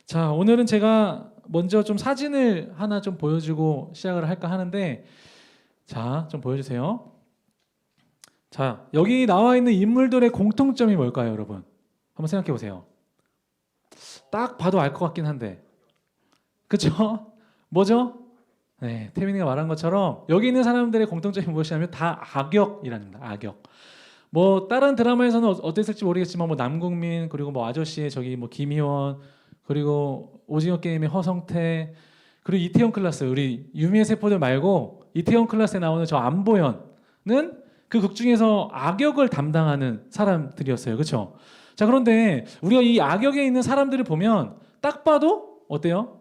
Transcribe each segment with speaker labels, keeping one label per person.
Speaker 1: 자, 오늘은 제가 먼저 좀 사진을 하나 좀 보여주고 시작을 할까 하는데, 자, 좀 보여주세요. 자, 여기 나와 있는 인물들의 공통점이 뭘까요, 여러분? 한번 생각해 보세요. 딱 봐도 알 것 같긴 한데, 그쵸? 뭐죠? 네, 태민이가 말한 것처럼 여기 있는 사람들의 공통점이 무엇이냐면 다 악역이랍니다. 악역. 뭐 다른 드라마에서는 어땠을지 모르겠지만 뭐 남궁민 그리고 뭐 아저씨의 저기 뭐 김희원 그리고 오징어 게임의 허성태 그리고 이태원 클라스 우리 유미의 세포들 말고 이태원 클라스에 나오는 저 안보현은 그 극 중에서 악역을 담당하는 사람들이었어요. 그렇죠? 자, 그런데 우리가 이 악역에 있는 사람들을 보면 딱 봐도 어때요?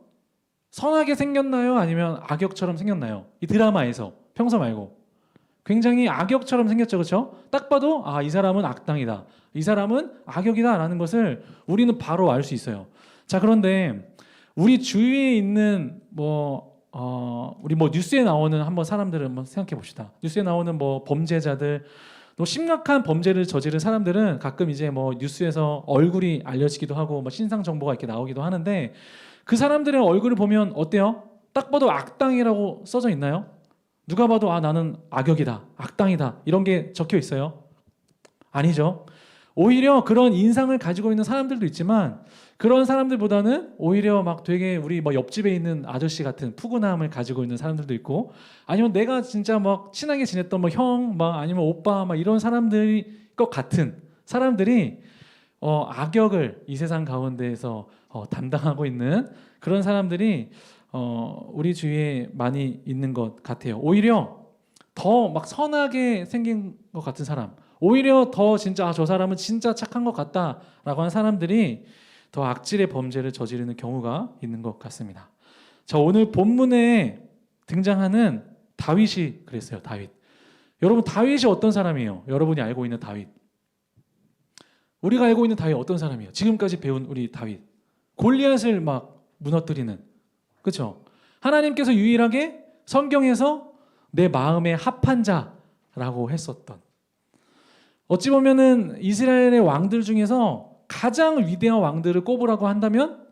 Speaker 1: 선하게 생겼나요? 아니면 악역처럼 생겼나요? 이 드라마에서 평소 말고 굉장히 악역처럼 생겼죠, 그렇죠? 딱 봐도 이 사람은 악당이다, 이 사람은 악역이다라는 것을 우리는 바로 알 수 있어요. 자, 그런데 우리 주위에 있는 우리 뉴스에 나오는 한번 사람들을 한번 생각해 봅시다. 뉴스에 나오는 범죄자들, 또 심각한 범죄를 저지른 사람들은 가끔 이제 뉴스에서 얼굴이 알려지기도 하고 신상 정보가 이렇게 나오기도 하는데 그 사람들의 얼굴을 보면 어때요? 딱 봐도 악당이라고 써져 있나요? 누가 봐도 나는 악역이다, 악당이다 이런 게 적혀 있어요? 아니죠. 오히려 그런 인상을 가지고 있는 사람들도 있지만 그런 사람들보다는 오히려 되게 우리 옆집에 있는 아저씨 같은 푸근함을 가지고 있는 사람들도 있고 아니면 내가 진짜 친하게 지냈던 형 아니면 오빠 이런 사람들이 것 같은 사람들이 악역을 이 세상 가운데에서 담당하고 있는 그런 사람들이 우리 주위에 많이 있는 것 같아요. 오히려 더 선하게 생긴 것 같은 사람, 오히려 더 진짜 저 사람은 진짜 착한 것 같다라고 하는 사람들이 더 악질의 범죄를 저지르는 경우가 있는 것 같습니다. 자, 오늘 본문에 등장하는 다윗이 그랬어요. 다윗. 여러분, 다윗이 어떤 사람이에요? 여러분이 알고 있는 다윗. 우리가 알고 있는 다윗 어떤 사람이에요? 지금까지 배운 우리 다윗. 골리앗을 무너뜨리는, 그렇죠? 하나님께서 유일하게 성경에서 내 마음에 합한 자라고 했었던, 어찌 보면은 이스라엘의 왕들 중에서 가장 위대한 왕들을 꼽으라고 한다면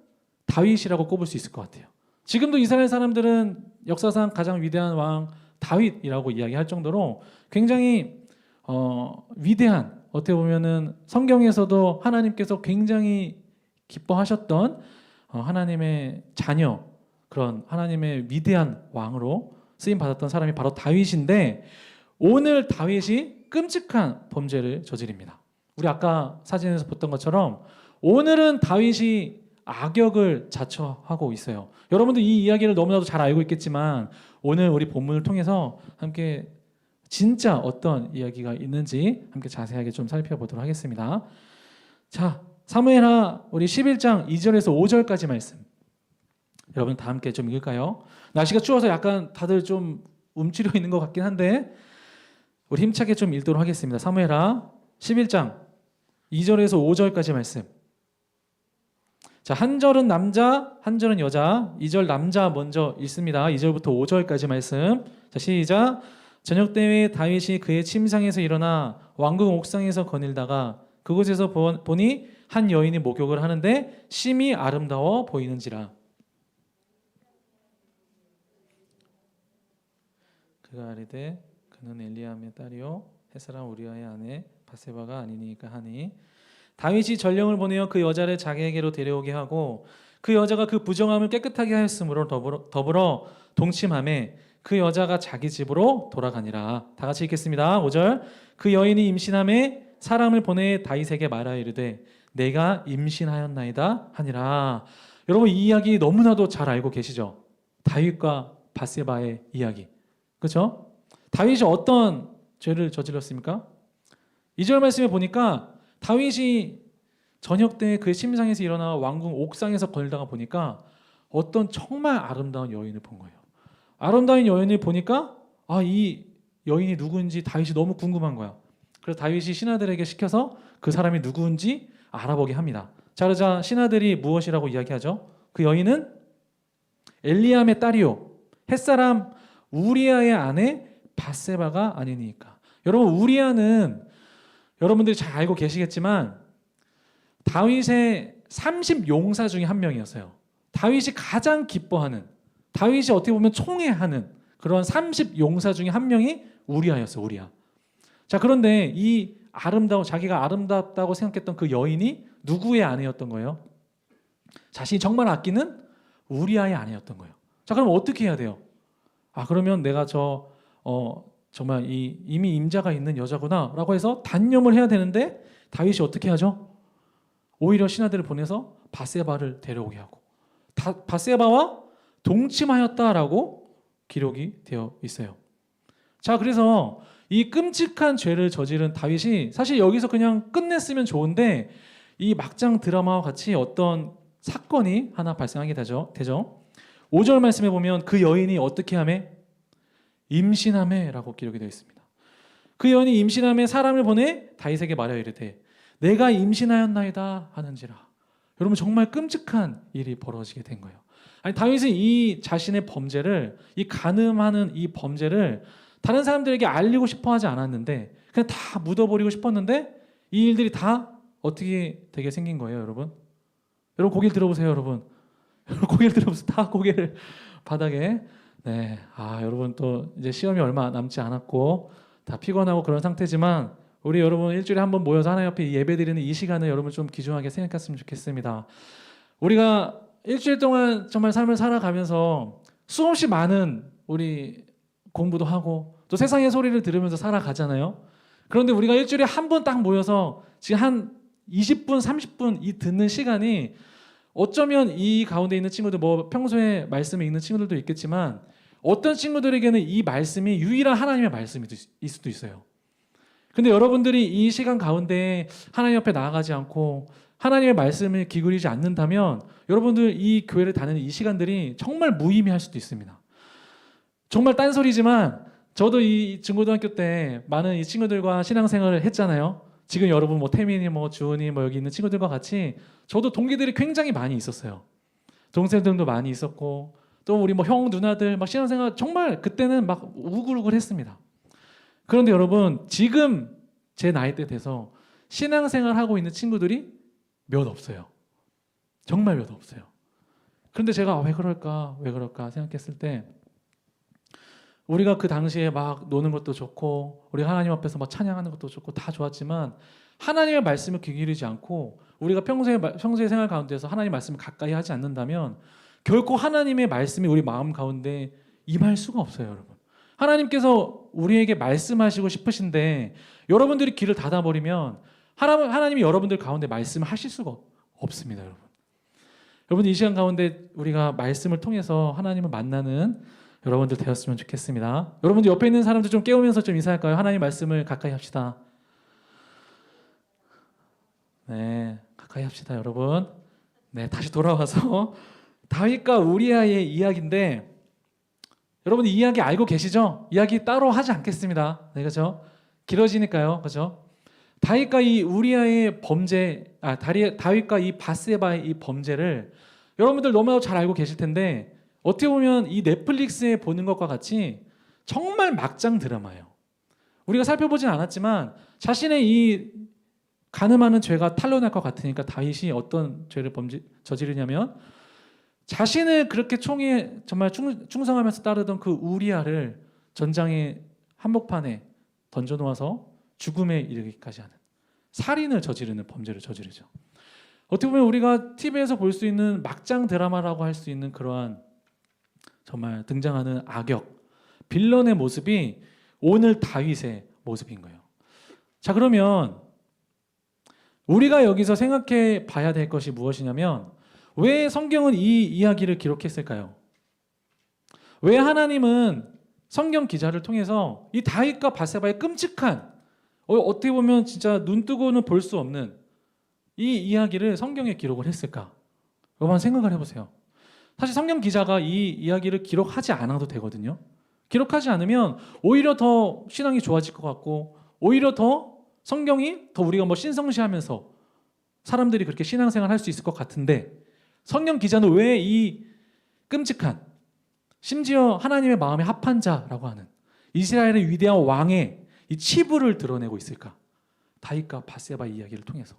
Speaker 1: 다윗이라고 꼽을 수 있을 것 같아요. 지금도 이스라엘 사람들은 역사상 가장 위대한 왕 다윗이라고 이야기할 정도로 굉장히 위대한, 어떻게 보면은 성경에서도 하나님께서 굉장히 기뻐하셨던 하나님의 자녀, 그런 하나님의 위대한 왕으로 쓰임 받았던 사람이 바로 다윗인데, 오늘 다윗이 끔찍한 범죄를 저지릅니다. 우리 아까 사진에서 봤던 것처럼 오늘은 다윗이 악역을 자처하고 있어요. 여러분들 이 이야기를 너무나도 잘 알고 있겠지만 오늘 우리 본문을 통해서 함께 진짜 어떤 이야기가 있는지 함께 자세하게 좀 살펴보도록 하겠습니다. 자, 사무엘하 우리 11장 2절에서 5절까지 말씀, 여러분 다 함께 좀 읽을까요? 날씨가 추워서 약간 다들 좀 움츠려 있는 것 같긴 한데 우리 힘차게 좀 읽도록 하겠습니다. 사무엘하 11장 2절에서 5절까지 말씀. 자, 한 절은 남자, 한 절은 여자. 2절 남자 먼저 읽습니다. 2절부터 5절까지 말씀. 자, 시작. 저녁 때에 다윗이 그의 침상에서 일어나 왕궁 옥상에서 거닐다가 그곳에서 보니 한 여인이 목욕을 하는데 심히 아름다워 보이는지라. 그가 아뢰되 그는 엘리암의 딸이요 햇사람 우리아의 아내 바세바가 아니니까 하니, 다윗이 전령을 보내어 그 여자를 자기에게로 데려오게 하고 그 여자가 그 부정함을 깨끗하게 하였으므로 더불어 동침하매 그 여자가 자기 집으로 돌아가니라. 다 같이 읽겠습니다. 5절. 그 여인이 임신함에 사람을 보내 다윗에게 말하여 이르되 내가 임신하였나이다 하니라. 여러분, 이 이야기 너무나도 잘 알고 계시죠? 다윗과 바세바의 이야기, 그렇죠? 다윗이 어떤 죄를 저질렀습니까? 2절 말씀에 보니까 다윗이 저녁 때 그의 침상에서 일어나 왕궁 옥상에서 걸다가 보니까 어떤 정말 아름다운 여인을 본 거예요. 아름다운 여인을 보니까 이 여인이 누구인지 다윗이 너무 궁금한 거야. 그래서 다윗이 신하들에게 시켜서 그 사람이 누구인지 알아보게 합니다. 자, 그러자 신하들이 무엇이라고 이야기하죠? 그 여인은 엘리암의 딸이요 햇사람 우리아의 아내 바세바가 아니니까. 여러분, 우리아는 여러분들이 잘 알고 계시겠지만 다윗의 30용사 중에 한 명이었어요. 다윗이 가장 기뻐하는, 다윗이 어떻게 보면 총애하는 그런 30용사 중에 한 명이 우리아였어요. 우리아. 자, 그런데 이 자기가 아름답다고 생각했던 그 여인이 누구의 아내였던 거예요? 자신이 정말 아끼는 우리아의 아내였던 거예요. 자, 그럼 어떻게 해야 돼요? 그러면 내가 정말 이미 임자가 있는 여자구나라고 해서 단념을 해야 되는데 다윗이 어떻게 하죠? 오히려 신하들을 보내서 바세바를 데려오게 하고 바세바와 동침하였다라고 기록이 되어 있어요. 자, 그래서 이 끔찍한 죄를 저지른 다윗이 사실 여기서 그냥 끝냈으면 좋은데 이 막장 드라마와 같이 어떤 사건이 하나 발생하게 되죠. 5절 말씀에 보면 그 여인이 어떻게 하매? 임신하매라고 기록이 되어 있습니다. 그 여인이 임신하매 사람을 보내 다윗에게 말하여 이르되 내가 임신하였나이다 하는지라. 여러분, 정말 끔찍한 일이 벌어지게 된 거예요. 아니, 다윗은 이 자신의 범죄를, 이 간음하는 이 범죄를 다른 사람들에게 알리고 싶어 하지 않았는데 그냥 다 묻어버리고 싶었는데 이 일들이 다 어떻게 되게 생긴 거예요, 여러분? 여러분, 고개를 들어보세요, 여러분. 여러분, 고개를 들어보세요. 다 고개를 바닥에. 네, 여러분 또 이제 시험이 얼마 남지 않았고 다 피곤하고 그런 상태지만 우리 여러분 일주일에 한 번 모여서 하나님 앞에 예배드리는 이 시간을 여러분 좀 귀중하게 생각했으면 좋겠습니다. 우리가 일주일 동안 정말 삶을 살아가면서 수없이 많은 우리 공부도 하고 또 세상의 소리를 들으면서 살아가잖아요. 그런데 우리가 일주일에 한 번 딱 모여서 지금 한 20분, 30분 이 듣는 시간이 어쩌면 이 가운데 있는 친구들, 평소에 말씀에 있는 친구들도 있겠지만 어떤 친구들에게는 이 말씀이 유일한 하나님의 말씀일 수도 있어요. 근데 여러분들이 이 시간 가운데 하나님 앞에 나아가지 않고 하나님의 말씀을 기울이지 않는다면 여러분들 이 교회를 다니는 이 시간들이 정말 무의미할 수도 있습니다. 정말 딴소리지만 저도 이 중고등학교 때 많은 이 친구들과 신앙생활을 했잖아요. 지금 여러분 태민이 주은이 여기 있는 친구들과 같이 저도 동기들이 굉장히 많이 있었어요. 동생들도 많이 있었고 또 우리 형 누나들 신앙생활 정말 그때는 우글우글했습니다. 그런데 여러분, 지금 제 나이대 돼서 신앙생활 하고 있는 친구들이 몇 없어요. 정말 몇 없어요. 그런데 제가 왜 그럴까 생각했을 때 우리가 그 당시에 노는 것도 좋고 우리 하나님 앞에서 찬양하는 것도 좋고 다 좋았지만 하나님의 말씀을 귀 기울이지 않고 우리가 평소의 생활 가운데서 하나님의 말씀을 가까이 하지 않는다면 결코 하나님의 말씀이 우리 마음 가운데 임할 수가 없어요, 여러분. 하나님께서 우리에게 말씀하시고 싶으신데 여러분들이 귀를 닫아버리면 하나님이 여러분들 가운데 말씀하실 수가 없습니다, 여러분. 여러분, 이 시간 가운데 우리가 말씀을 통해서 하나님을 만나는 여러분들 되었으면 좋겠습니다. 여러분들 옆에 있는 사람들 좀 깨우면서 좀 인사할까요? 하나님 말씀을 가까이 합시다. 네, 가까이 합시다, 여러분. 네, 다시 돌아와서 다윗과 우리아의 이야기인데 여러분 이 이야기 알고 계시죠? 이야기 따로 하지 않겠습니다. 네, 그렇죠? 길어지니까요, 그렇죠? 다윗과 이 우리아의 범죄, 다윗과 이 바세바의 이 범죄를 여러분들 너무나도 잘 알고 계실 텐데 어떻게 보면 이 넷플릭스에 보는 것과 같이 정말 막장 드라마예요. 우리가 살펴보진 않았지만 자신의 이 간음하는 죄가 탄로날 것 같으니까 다윗이 어떤 죄를 저지르냐면 자신을 그렇게 총에 정말 충성하면서 따르던 그 우리아를 전장의 한복판에 던져놓아서 죽음에 이르기까지 하는 살인을 저지르는 범죄를 저지르죠. 어떻게 보면 우리가 TV에서 볼 수 있는 막장 드라마라고 할 수 있는 그러한 정말 등장하는 악역, 빌런의 모습이 오늘 다윗의 모습인 거예요. 자, 그러면 우리가 여기서 생각해 봐야 될 것이 무엇이냐면 왜 성경은 이 이야기를 기록했을까요? 왜 하나님은 성경 기자를 통해서 이 다윗과 바세바의 끔찍한 어떻게 보면 진짜 눈 뜨고는 볼 수 없는 이 이야기를 성경에 기록을 했을까? 여러분 생각을 해보세요. 사실 성경 기자가 이 이야기를 기록하지 않아도 되거든요. 기록하지 않으면 오히려 더 신앙이 좋아질 것 같고 오히려 더 성경이 더 우리가 신성시하면서 사람들이 그렇게 신앙생활 할 수 있을 것 같은데 성경 기자는 왜 이 끔찍한 심지어 하나님의 마음에 합한 자라고 하는 이스라엘의 위대한 왕의 이 치부를 드러내고 있을까? 다윗과 바세바 이야기를 통해서.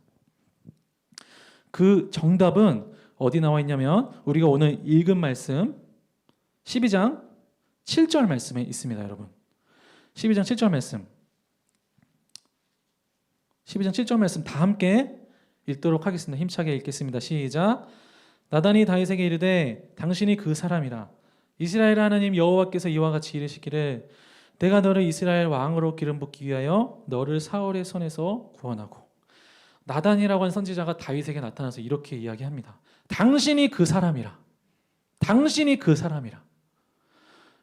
Speaker 1: 그 정답은 어디 나와 있냐면 우리가 오늘 읽은 말씀 12장 7절 말씀에 있습니다, 여러분. 12장 7절 말씀. 12장 7절 말씀 다 함께 읽도록 하겠습니다. 힘차게 읽겠습니다. 시작. 나단이 다윗에게 이르되 당신이 그 사람이라. 이스라엘 하나님 여호와께서 이와 같이 이르시기를 내가 너를 이스라엘 왕으로 기름 붓기 위하여 너를 사울의 손에서 구원하고. 나단이라고 하는 선지자가 다윗에게 나타나서 이렇게 이야기합니다. 당신이 그 사람이라. 당신이 그 사람이라.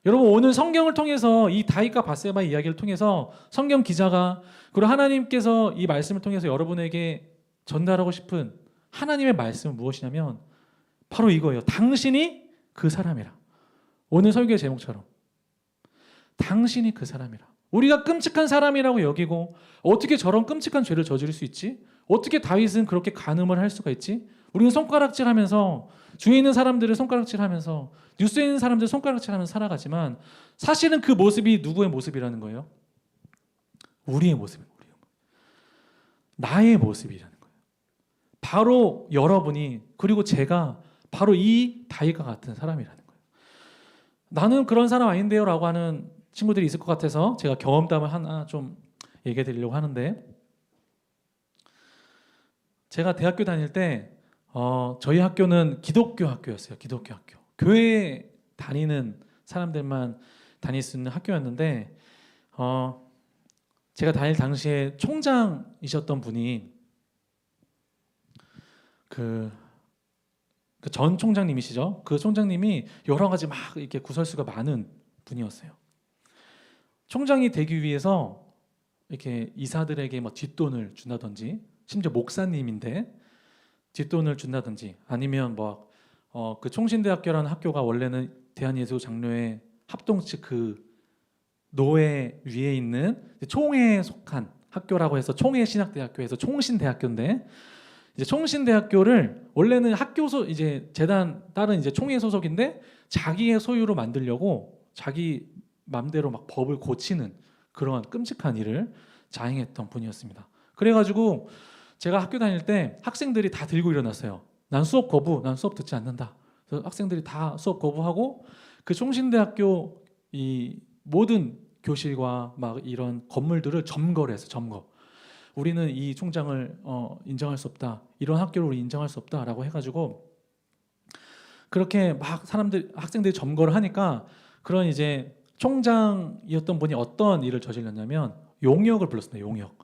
Speaker 1: 여러분, 오늘 성경을 통해서 이 다윗과 밧세바 이야기를 통해서 성경 기자가 그리고 하나님께서 이 말씀을 통해서 여러분에게 전달하고 싶은 하나님의 말씀은 무엇이냐면 바로 이거예요. 당신이 그 사람이라. 오늘 설교의 제목처럼 당신이 그 사람이라. 우리가 끔찍한 사람이라고 여기고 어떻게 저런 끔찍한 죄를 저지를 수 있지? 어떻게 다윗은 그렇게 간음을 할 수가 있지? 우리는 손가락질하면서 주위에 있는 사람들을 손가락질하면서 뉴스에 있는 사람들 손가락질하면서 살아가지만 사실은 그 모습이 누구의 모습이라는 거예요? 우리의 모습이에요. 나의 모습이라는 거예요. 바로 여러분이 그리고 제가 바로 이 다윗과 같은 사람이라는 거예요. 나는 그런 사람 아닌데요 라고 하는 친구들이 있을 것 같아서 제가 경험담을 하나 좀 얘기해 드리려고 하는데, 제가 대학교 다닐 때 저희 학교는 기독교 학교였어요. 기독교 학교. 교회에 다니는 사람들만 다닐 수 있는 학교였는데 제가 다닐 당시에 총장이셨던 분이 그 전 총장님이시죠. 그 총장님이 여러 가지 막 이렇게 구설수가 많은 분이었어요. 총장이 되기 위해서 이렇게 이사들에게 뭐 뒷돈을 준다든지, 심지어 목사님인데 뒷돈을 준다든지, 아니면 뭐 그 총신대학교라는 학교가 원래는 대한예수장로회 합동 측 그 노회 위에 있는 총회에 속한 학교라고 해서 총회신학대학교에서 총신대학교인데, 이제 총신대학교를 원래는 학교소 이제 재단 다른 이제 총회 소속인데 자기의 소유로 만들려고 자기 맘대로 막 법을 고치는 그런 끔찍한 일을 자행했던 분이었습니다. 그래가지고 제가 학교 다닐 때 학생들이 다 들고 일어났어요. 난 수업 거부, 난 수업 듣지 않는다. 그래서 학생들이 다 수업 거부하고 그 총신대학교 이 모든 교실과 막 이런 건물들을 점거를 했어요. 점거. 우리는 이 총장을 인정할 수 없다. 이런 학교를 우리 인정할 수 없다라고 해가지고 그렇게 막 학생들이 점거를 하니까 그런 이제 총장이었던 분이 어떤 일을 저질렀냐면 용역을 불렀습니다. 용역.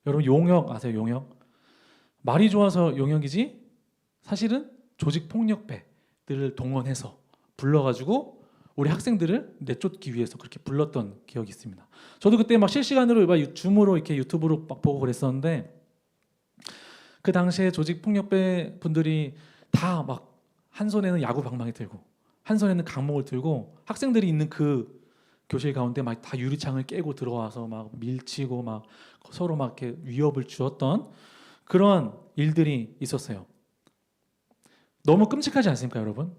Speaker 1: 여러분 용역 아세요? 용역. 말이 좋아서 용역이지 사실은 조직폭력배들을 동원해서 불러가지고 우리 학생들을 내쫓기 위해서 그렇게 불렀던 기억이 있습니다. 저도 그때 막 실시간으로 막 줌으로 이렇게 유튜브로 막 보고 그랬었는데, 그 당시에 조직폭력배 분들이 다 막 한 손에는 야구 방망이 들고 한 손에는 강목을 들고 학생들이 있는 그 교실 가운데 막 다 유리창을 깨고 들어와서 막 밀치고 막 서로 막 이렇게 위협을 주었던 그런 일들이 있었어요. 너무 끔찍하지 않습니까, 여러분?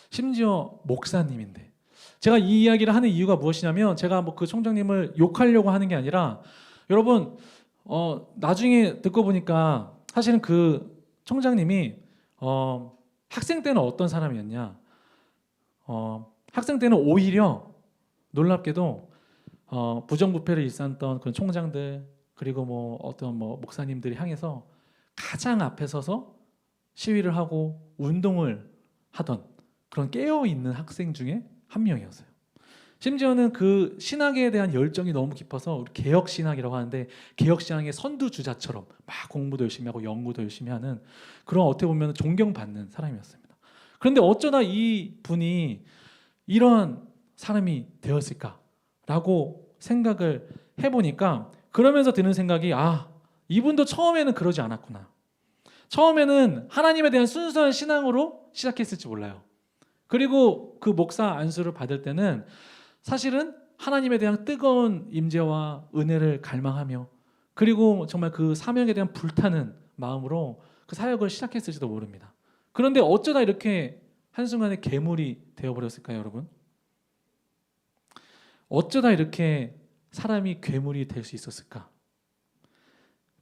Speaker 1: 심지어 목사님인데. 제가 이 이야기를 하는 이유가 무엇이냐면, 제가 뭐 그 총장님을 욕하려고 하는 게 아니라, 여러분 나중에 듣고 보니까 사실은 그 총장님이 학생 때는 어떤 사람이었냐? 학생 때는 오히려 놀랍게도 부정부패를 일삼던 그런 총장들, 그리고 뭐 어떤 뭐 목사님들이 향해서 가장 앞에 서서 시위를 하고 운동을 하던 그런 깨어있는 학생 중에 한 명이었어요. 심지어는 그 신학에 대한 열정이 너무 깊어서 우리 개혁신학이라고 하는데, 개혁신학의 선두주자처럼 막 공부도 열심히 하고 연구도 열심히 하는 그런, 어떻게 보면 존경받는 사람이었습니다. 그런데 어쩌다 이 분이 이런 사람이 되었을까라고 생각을 해보니까, 그러면서 드는 생각이, 이분도 처음에는 그러지 않았구나. 처음에는 하나님에 대한 순수한 신앙으로 시작했을지 몰라요. 그리고 그 목사 안수를 받을 때는 사실은 하나님에 대한 뜨거운 임재와 은혜를 갈망하며, 그리고 정말 그 사명에 대한 불타는 마음으로 그 사역을 시작했을지도 모릅니다. 그런데 어쩌다 이렇게 한순간에 괴물이 되어버렸을까요, 여러분? 어쩌다 이렇게 사람이 괴물이 될 수 있었을까?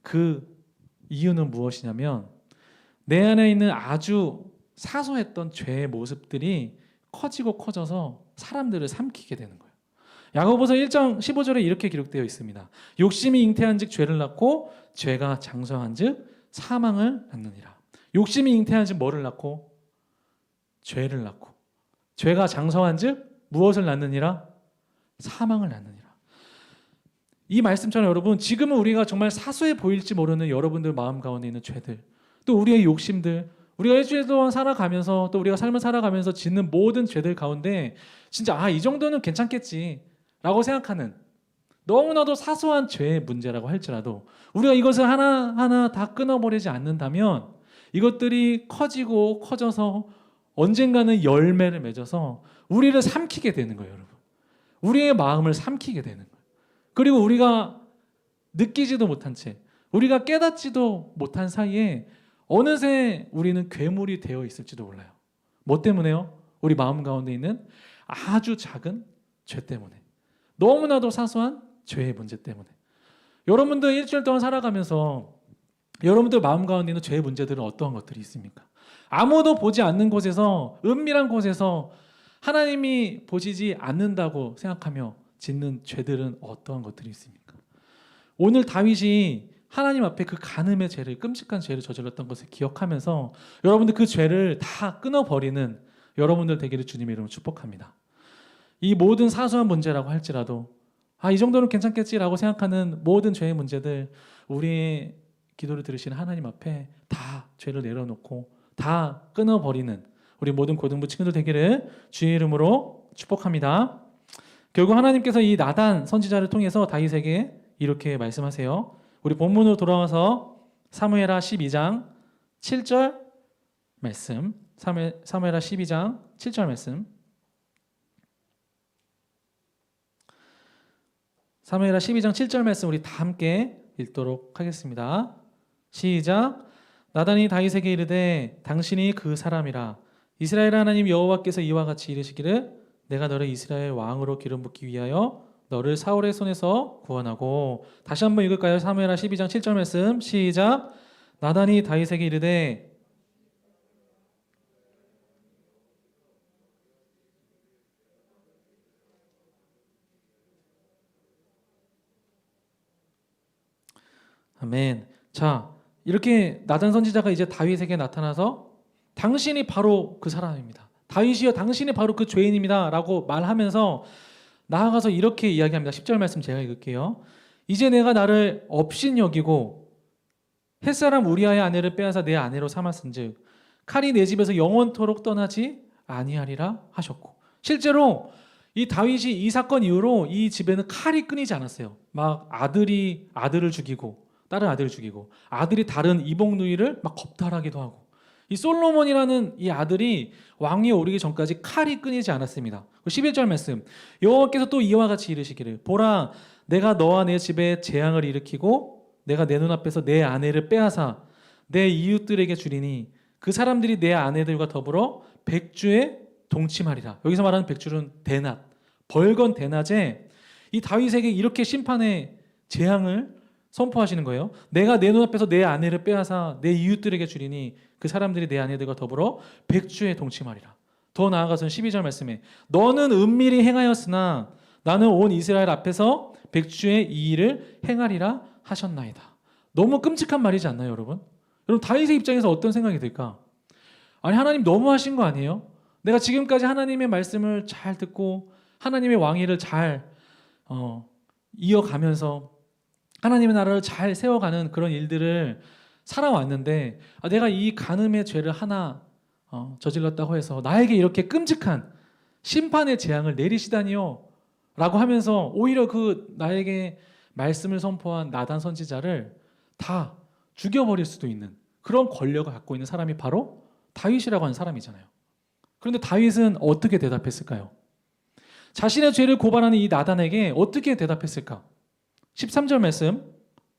Speaker 1: 그 이유는 무엇이냐면, 내 안에 있는 아주 사소했던 죄의 모습들이 커지고 커져서 사람들을 삼키게 되는 거예요. 야고보서 1장 15절에 이렇게 기록되어 있습니다. 욕심이 잉태한즉 죄를 낳고 죄가 장성한즉 사망을 낳느니라. 욕심이 잉태한즉 뭐를 낳고? 죄를 낳고, 죄가 장성한즉 무엇을 낳느니라? 사망을 낳느니라. 이 말씀처럼 여러분, 지금은 우리가 정말 사소해 보일지 모르는 여러분들 마음 가운데 있는 죄들, 또 우리의 욕심들, 우리가 일주일 동안 살아가면서, 또 우리가 삶을 살아가면서 짓는 모든 죄들 가운데 진짜 이 정도는 괜찮겠지 라고 생각하는 너무나도 사소한 죄의 문제라고 할지라도 우리가 이것을 하나하나 다 끊어버리지 않는다면 이것들이 커지고 커져서 언젠가는 열매를 맺어서 우리를 삼키게 되는 거예요, 여러분. 우리의 마음을 삼키게 되는 거예요. 그리고 우리가 느끼지도 못한 채, 우리가 깨닫지도 못한 사이에 어느새 우리는 괴물이 되어 있을지도 몰라요. 뭐 때문에요? 우리 마음 가운데 있는 아주 작은 죄 때문에. 너무나도 사소한 죄의 문제 때문에. 여러분들 일주일 동안 살아가면서 여러분들 마음 가운데 있는 죄의 문제들은 어떠한 것들이 있습니까? 아무도 보지 않는 곳에서, 은밀한 곳에서 하나님이 보시지 않는다고 생각하며 짓는 죄들은 어떠한 것들이 있습니까? 오늘 다윗이 하나님 앞에 그 간음의 죄를, 끔찍한 죄를 저질렀던 것을 기억하면서 여러분들 그 죄를 다 끊어버리는 여러분들 되기를 주님의 이름으로 축복합니다. 이 모든 사소한 문제라고 할지라도 이 정도는 괜찮겠지라고 생각하는 모든 죄의 문제들, 우리의 기도를 들으시는 하나님 앞에 다 죄를 내려놓고 다 끊어버리는 우리 모든 고등부 친구들 되기를 주의 이름으로 축복합니다. 결국 하나님께서 이 나단 선지자를 통해서 다윗에게 이렇게 말씀하세요. 우리 본문으로 돌아와서 사무엘하 12장 7절 말씀, 사무엘하 12장 7절 말씀, 사무엘하 12장 7절 말씀 우리 다 함께 읽도록 하겠습니다. 시작. 나단이 다윗에게 이르되 당신이 그 사람이라. 이스라엘 하나님 여호와께서 이와 같이 이르시기를 내가 너를 이스라엘 왕으로 기름 붓기 위하여 너를 사울의 손에서 구원하고. 다시 한번 읽을까요? 사무엘하 12장 7절 말씀 시작. 나단이 다윗에게 이르되 아멘. 자, 이렇게 나단 선지자가 이제 다윗에게 나타나서 당신이 바로 그 사람입니다. 다윗이여 당신이 바로 그 죄인입니다 라고 말하면서 나아가서 이렇게 이야기합니다. 10절 말씀 제가 읽을게요. 이제 내가 나를 업신여기고 햇사람 우리아의 아내를 빼앗아 내 아내로 삼았은즉 칼이 내 집에서 영원토록 떠나지 아니하리라 하셨고. 실제로 이 다윗이 이 사건 이후로 이 집에는 칼이 끊이지 않았어요. 막 아들이 아들을 죽이고 다른 아들을 죽이고 아들이 다른 이복 누이를 막 겁탈하기도 하고. 이 솔로몬이라는 이 아들이 왕위에 오르기 전까지 칼이 끊이지 않았습니다. 11절 말씀 여호와께서 또 이와 같이 이르시기를 보라 내가 너와 내 집에 재앙을 일으키고 내가 내 눈앞에서 내 아내를 빼앗아 내 이웃들에게 주리니 그 사람들이 내 아내들과 더불어 백주에 동침하리라. 여기서 말하는 백주는 대낮, 벌건 대낮에 이 다윗에게 이렇게 심판의 재앙을 선포하시는 거예요. 내가 내 눈앞에서 내 아내를 빼앗아 내 이웃들에게 주리니 그 사람들이 내 아내들과 더불어 백주에 동침하리라. 더 나아가서는 12절 말씀에 너는 은밀히 행하였으나 나는 온 이스라엘 앞에서 백주의 이 일을 행하리라 하셨나이다. 너무 끔찍한 말이지 않나요, 여러분? 여러분 다윗의 입장에서 어떤 생각이 들까? 아니 하나님 너무하신 거 아니에요? 내가 지금까지 하나님의 말씀을 잘 듣고 하나님의 왕위를 잘 이어가면서 하나님의 나라를 잘 세워가는 그런 일들을 살아왔는데 내가 이 간음의 죄를 하나 저질렀다고 해서 나에게 이렇게 끔찍한 심판의 재앙을 내리시다니요 라고 하면서 오히려 그 나에게 말씀을 선포한 나단 선지자를 다 죽여버릴 수도 있는 그런 권력을 갖고 있는 사람이 바로 다윗이라고 하는 사람이잖아요. 그런데 다윗은 어떻게 대답했을까요? 자신의 죄를 고발하는 이 나단에게 어떻게 대답했을까? 13절 말씀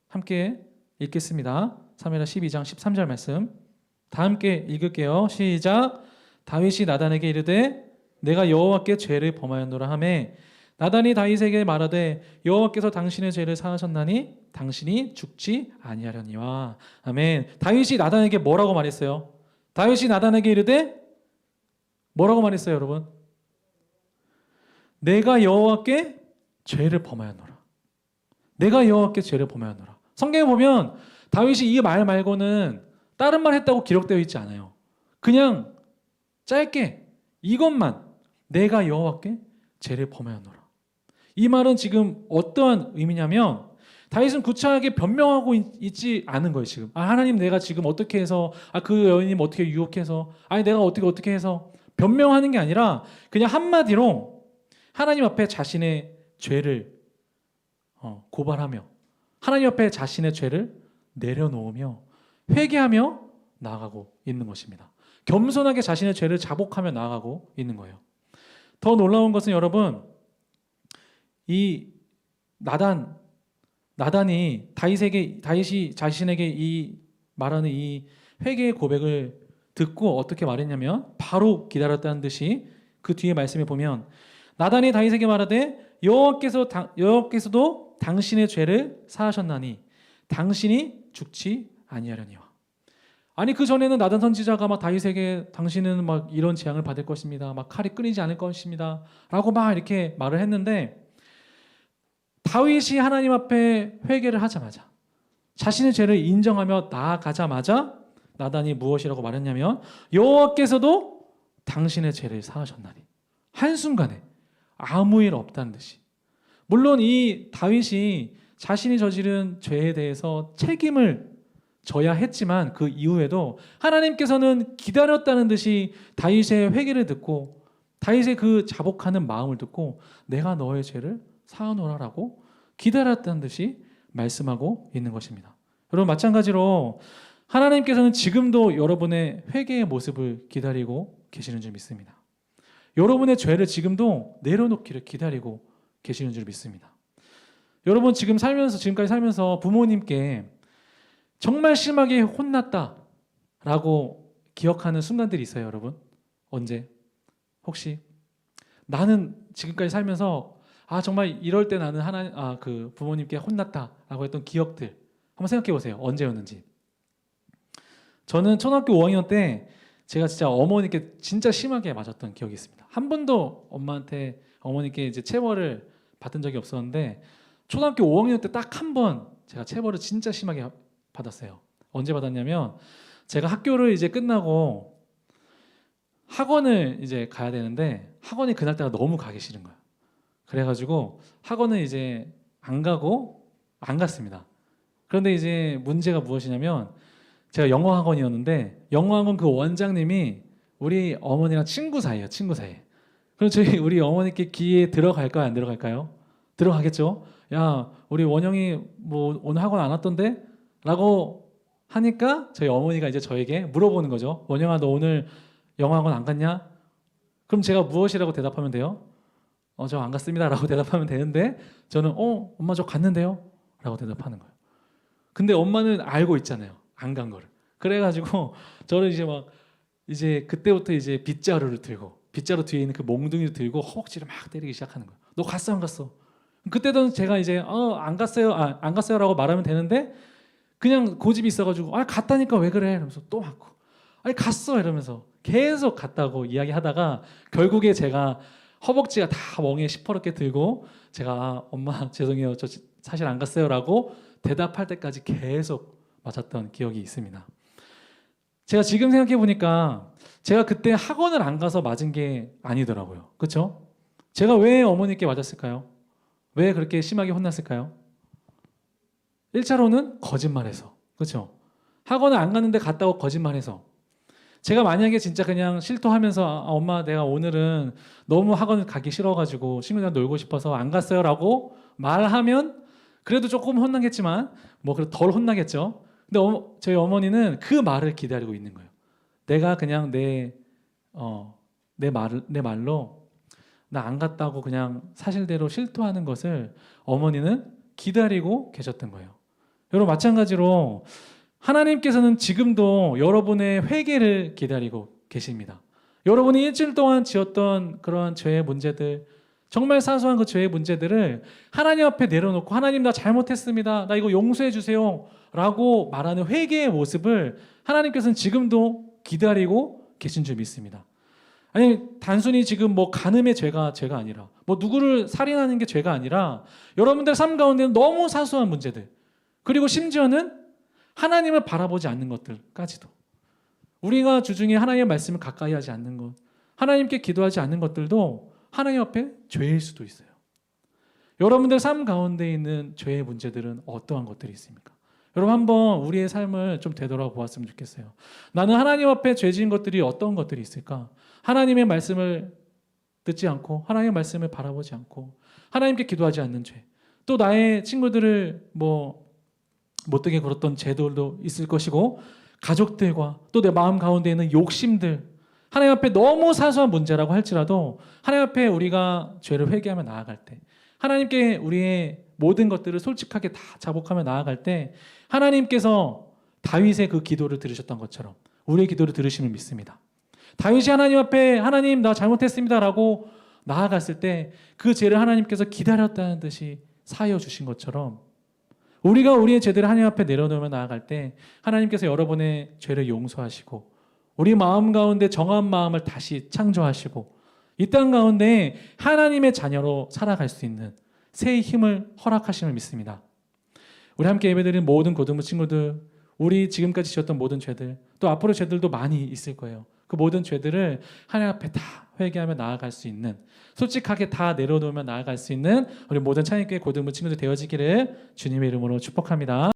Speaker 1: 함께 읽겠습니다. 사무엘하 12장 13절 말씀 다 함께 읽을게요. 시작. 다윗이 나단에게 이르되 내가 여호와께 죄를 범하였노라 하매 나단이 다윗에게 말하되 여호와께서 당신의 죄를 사하셨나니 당신이 죽지 아니하려니와. 아멘. 다윗이 나단에게 뭐라고 말했어요? 다윗이 나단에게 이르되 뭐라고 말했어요, 여러분? 내가 여호와께 죄를 범하였노라. 내가 여호와께 죄를 범하였노라. 성경에 보면 다윗이 이 말 말고는 다른 말 했다고 기록되어 있지 않아요. 그냥 짧게 이것만, 내가 여호와께 죄를 범하였노라. 이 말은 지금 어떠한 의미냐면 다윗은 구차하게 변명하고 있지 않은 거예요. 지금 하나님, 내가 지금 어떻게 해서 그 여인님 어떻게 유혹해서 내가 어떻게 해서 변명하는 게 아니라 그냥 한마디로 하나님 앞에 자신의 죄를 고발하며 하나님 앞에 자신의 죄를 내려놓으며 회개하며 나아가고 있는 것입니다. 겸손하게 자신의 죄를 자복하며 나아가고 있는 거예요. 더 놀라운 것은 여러분, 이 나단이 다윗이 자신에게 이 말하는 이 회개의 고백을 듣고 어떻게 말했냐면 바로 기다렸다는 듯이 그 뒤에 말씀에 보면 나단이 다윗에게 말하되 여호와께서도 당신의 죄를 사하셨나니 당신이 죽지 아니하려니와. 아니 그 전에는 나단 선지자가 막 다윗에게 당신은 막 이런 재앙을 받을 것입니다. 막 칼이 끊이지 않을 것입니다. 라고 막 이렇게 말을 했는데 다윗이 하나님 앞에 회개를 하자마자 자신의 죄를 인정하며 나아가자마자 나단이 무엇이라고 말했냐면 여호와께서도 당신의 죄를 사하셨나니. 한순간에 아무 일 없다는 듯이. 물론 이 다윗이 자신이 저지른 죄에 대해서 책임을 져야 했지만 그 이후에도 하나님께서는 기다렸다는 듯이 다윗의 회개를 듣고 다윗의 그 자복하는 마음을 듣고 내가 너의 죄를 사하노라라고 기다렸다는 듯이 말씀하고 있는 것입니다. 여러분 마찬가지로 하나님께서는 지금도 여러분의 회개의 모습을 기다리고 계시는 줄 믿습니다. 여러분의 죄를 지금도 내려놓기를 기다리고 계시는 줄 믿습니다. 여러분 지금까지 살면서 부모님께 정말 심하게 혼났다라고 기억하는 순간들이 있어요, 여러분? 언제? 혹시 나는 지금까지 살면서 정말 이럴 때 나는 그 부모님께 혼났다라고 했던 기억들 한번 생각해 보세요. 언제였는지. 저는 초등학교 5학년 때 제가 진짜 어머니께 진짜 심하게 맞았던 기억이 있습니다. 한 번도 어머니께 이제 체벌을 받은 적이 없었는데 초등학교 5학년 때 딱 한 번 제가 체벌을 진짜 심하게 받았어요. 언제 받았냐면 제가 학교를 이제 끝나고 학원을 이제 가야 되는데 학원이 그날따라 너무 가기 싫은 거예요. 그래가지고 학원을 이제 안 갔습니다. 그런데 이제 문제가 무엇이냐면 제가 영어 학원이었는데 영어 학원 그 원장님이 우리 어머니랑 친구 사이예요. 친구 사이. 그럼 우리 어머니께 귀에 들어갈까요? 안 들어갈까요? 들어가겠죠. 야, 우리 원영이 뭐 오늘 학원 안 왔던데? 라고 하니까 저희 어머니가 이제 저에게 물어보는 거죠. 원영아, 너 오늘 영어 학원 안 갔냐? 그럼 제가 무엇이라고 대답하면 돼요? 저 안 갔습니다 라고 대답하면 되는데 저는 엄마 저 갔는데요? 라고 대답하는 거예요. 근데 엄마는 알고 있잖아요. 안 간 거를. 그래가지고 저는 이제 그때부터 이제 빗자루를 들고 빗자루 뒤에 있는 그 몽둥이를 들고 허벅지를 막 때리기 시작하는 거예요. 너 갔어 안 갔어? 그때도 제가 이제 안 갔어요 안 갔어요라고 말하면 되는데 그냥 고집이 있어가지고 갔다니까 왜 그래? 이러면서 또 맞고 갔어 이러면서 계속 갔다고 이야기하다가 결국에 제가 허벅지가 다 멍에 시퍼렇게 들고 제가 엄마 죄송해요 저 사실 안 갔어요라고 대답할 때까지 계속 맞았던 기억이 있습니다. 제가 지금 생각해 보니까 제가 그때 학원을 안 가서 맞은 게 아니더라고요. 그렇죠? 제가 왜 어머니께 맞았을까요? 왜 그렇게 심하게 혼났을까요? 1차로는 거짓말해서. 그렇죠? 학원을 안 갔는데 갔다고 거짓말해서. 제가 만약에 진짜 그냥 실토하면서 엄마 내가 오늘은 너무 학원을 가기 싫어가지고 친구들이랑 놀고 싶어서 안 갔어요 라고 말하면 그래도 조금 혼나겠지만 그래도 덜 혼나겠죠. 근데 저희 어머니는 그 말을 기다리고 있는 거예요. 내가 그냥 내 말로 나 안 갔다고 그냥 사실대로 실토하는 것을 어머니는 기다리고 계셨던 거예요. 여러분 마찬가지로 하나님께서는 지금도 여러분의 회개를 기다리고 계십니다. 여러분이 일주일 동안 지었던 그러한 죄의 문제들 정말 사소한 그 죄의 문제들을 하나님 앞에 내려놓고 하나님 나 잘못했습니다. 나 이거 용서해 주세요. 라고 말하는 회개의 모습을 하나님께서는 지금도 기다리고 계신 줄 믿습니다. 아니 단순히 지금 뭐 간음의 죄가 아니라 뭐 누구를 살인하는 게 죄가 아니라 여러분들 삶 가운데는 너무 사소한 문제들 그리고 심지어는 하나님을 바라보지 않는 것들까지도 우리가 주중에 하나님의 말씀을 가까이 하지 않는 것 하나님께 기도하지 않는 것들도 하나님 앞에 죄일 수도 있어요. 여러분들 삶 가운데 있는 죄의 문제들은 어떠한 것들이 있습니까? 여러분 한번 우리의 삶을 좀 되돌아보았으면 좋겠어요. 나는 하나님 앞에 죄 지은 것들이 어떤 것들이 있을까? 하나님의 말씀을 듣지 않고 하나님의 말씀을 바라보지 않고 하나님께 기도하지 않는 죄. 또 나의 친구들을 뭐 못되게 굴었던 죄들도 있을 것이고 가족들과 또 내 마음 가운데 있는 욕심들 하나님 앞에 너무 사소한 문제라고 할지라도 하나님 앞에 우리가 죄를 회개하며 나아갈 때 하나님께 우리의 모든 것들을 솔직하게 다 자복하며 나아갈 때 하나님께서 다윗의 그 기도를 들으셨던 것처럼 우리의 기도를 들으심을 믿습니다. 다윗이 하나님 앞에 하나님 나 잘못했습니다 라고 나아갔을 때 그 죄를 하나님께서 기다렸다는 듯이 사하여 주신 것처럼 우리가 우리의 죄들을 하나님 앞에 내려놓으며 나아갈 때 하나님께서 여러분의 죄를 용서하시고 우리 마음 가운데 정한 마음을 다시 창조하시고 이 땅 가운데 하나님의 자녀로 살아갈 수 있는 새 힘을 허락하심을 믿습니다. 우리 함께 예배드리는 모든 고등부 친구들 우리 지금까지 지었던 모든 죄들 또 앞으로 죄들도 많이 있을 거예요. 그 모든 죄들을 하나님 앞에 다 회개하며 나아갈 수 있는 솔직하게 다 내려놓으며 나아갈 수 있는 우리 모든 찬양교회 고등부 친구들 되어지기를 주님의 이름으로 축복합니다.